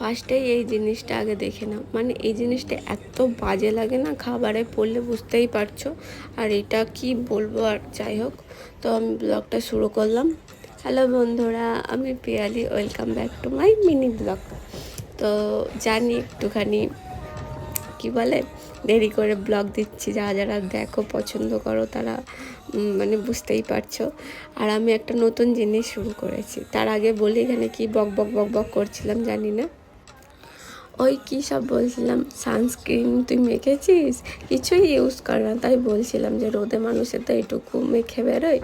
ফার্স্টেই এই জিনিসটা আগে দেখে নাও, মানে এই জিনিসটা এত বাজে লাগে না, খাবারে পড়লে বুঝতেই পারছো। আর এটা কি বলবো, আর যাই হোক, তো আমি ব্লগটা শুরু করলাম। হ্যালো বন্ধুরা, আমি Piyali, welcome back to my mini blog. তো জানি একটুখানি কি বলে দেরি করে ব্লগ দিচ্ছি, যারা দেখো পছন্দ করো তারা মানে বুঝতেই পারছো। আর আমি একটা নতুন জিনিস শুরু করেছি, তার আগে বলি এখানে কি বক বক বক বক করছিলাম জানি না। ওই কী সব বলছিলাম, সানস্ক্রিন তুই মেখেছিস, কিছুই ইউজ কর না, তাই বলছিলাম যে রোদে মানুষের তো এটুকু মেখে বেরোয়,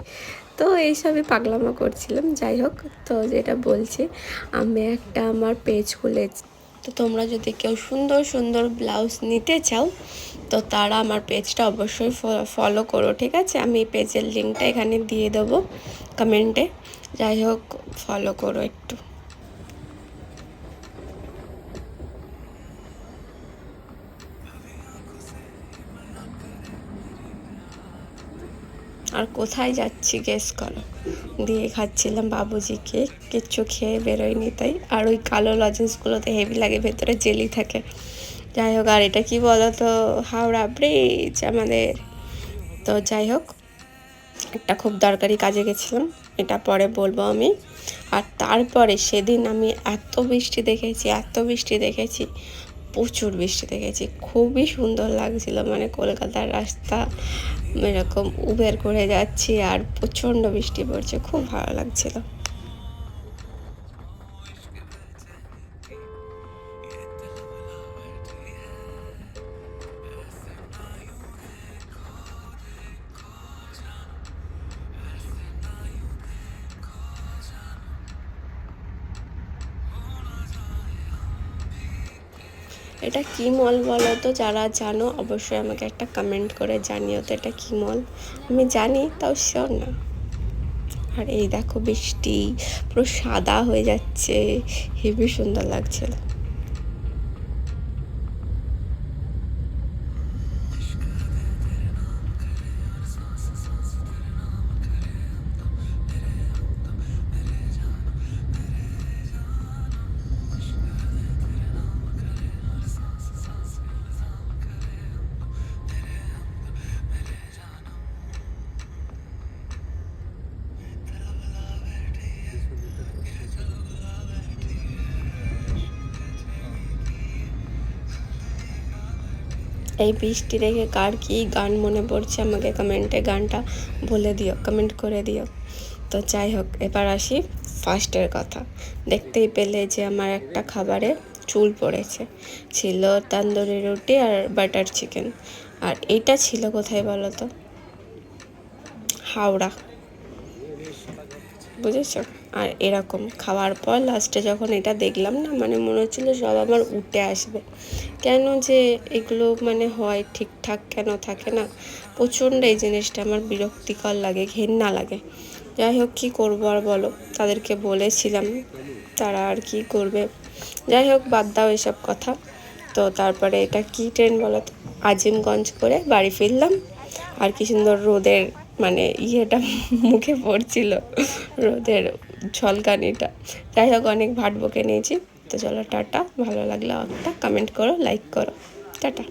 তো এইসবই পাগলামো করছিলাম। যাই হোক, তো যেটা বলছি, আমি একটা আমার পেজ খুলেছি। তো তোমরা যদি কেউ সুন্দর সুন্দর ব্লাউজ নিতে চাও তো তারা আমার পেজটা অবশ্যই ফলো করো, ঠিক আছে? আমি পেজের লিঙ্কটা এখানে দিয়ে দেবো কমেন্টে। যাই হোক, ফলো করো একটু। আর কোথায় যাচ্ছি গেস করো, দিয়ে খাচ্ছিলাম বাবুজিকে, কিচ্ছু খেয়ে বেরোয়নি তাই। আর ওই কালো লজেন্সগুলোতে হেভি লাগে, ভেতরে জেলি থাকে। যাই হোক, আর এটা কি বলো তো, হাওড়া ব্রিজ আমাদের। তো যাই হোক, একটা খুব দরকারি কাজে গেছিলাম, এটা পরে বলবো আমি। আর তারপরে সেদিন আমি এত বৃষ্টি দেখেছি, প্রচুর বৃষ্টি দেখেছি, খুবই সুন্দর লাগছিল। মানে কলকাতার রাস্তা এরকম উবের করে যাচ্ছি আর প্রচণ্ড বৃষ্টি পড়ছে, খুব ভালো লাগছিল। এটা কি মল বলো তো, যারা জানো অবশ্যই আমাকে একটা কমেন্ট করে জানিও তো এটা কি মল। আমি জানি, তাও শিওর না। আর এই দেখো বৃষ্টি পুরো সাদা হয়ে যাচ্ছে, হেবি সুন্দর লাগছিল। এই বৃষ্টি দেখে কার কী গান মনে পড়ছে আমাকে কমেন্টে গানটা বলে দিও, কমেন্ট করে দিও। তো যাই হোক, এবার আসি ফার্স্টের কথা। দেখতেই পেলে যে আমার একটা খাবারে চুল পড়েছে, ছিল তন্দুরি রুটি আর বাটার চিকেন। আর এটা ছিল কোথায় বলো তো, হাওড়া, বুঝেছো? আর এরকম খাওয়ার পর লাস্টে যখন এটা দেখলাম না, মানে মনে হচ্ছিলো সব আমার উঠে আসবে। কেন যে এগুলো মানে হয়, ঠিকঠাক কেন থাকে না, প্রচণ্ড এই জিনিসটা আমার বিরক্তিকর লাগে, ঘেন্না লাগে। যাই হোক, কী করবো আর বলো, তাদেরকে বলেছিলাম, তারা আর কি করবে। যাই হোক, বাদ দাও এসব কথা। তো তারপরে এটা কী ট্রেন বলো তো, আজিমগঞ্জ করে বাড়ি ফিরলাম। আর কি সুন্দর রোদের মানে ইয়েটা মুখে পড়ছিল, রোদের ঝলকানিটা। যাই হোক, অনেক ভাট বকে নিয়েছি। তো চলো টাটা, ভালো লাগলে একটা কমেন্ট করো, লাইক করো, টাটা।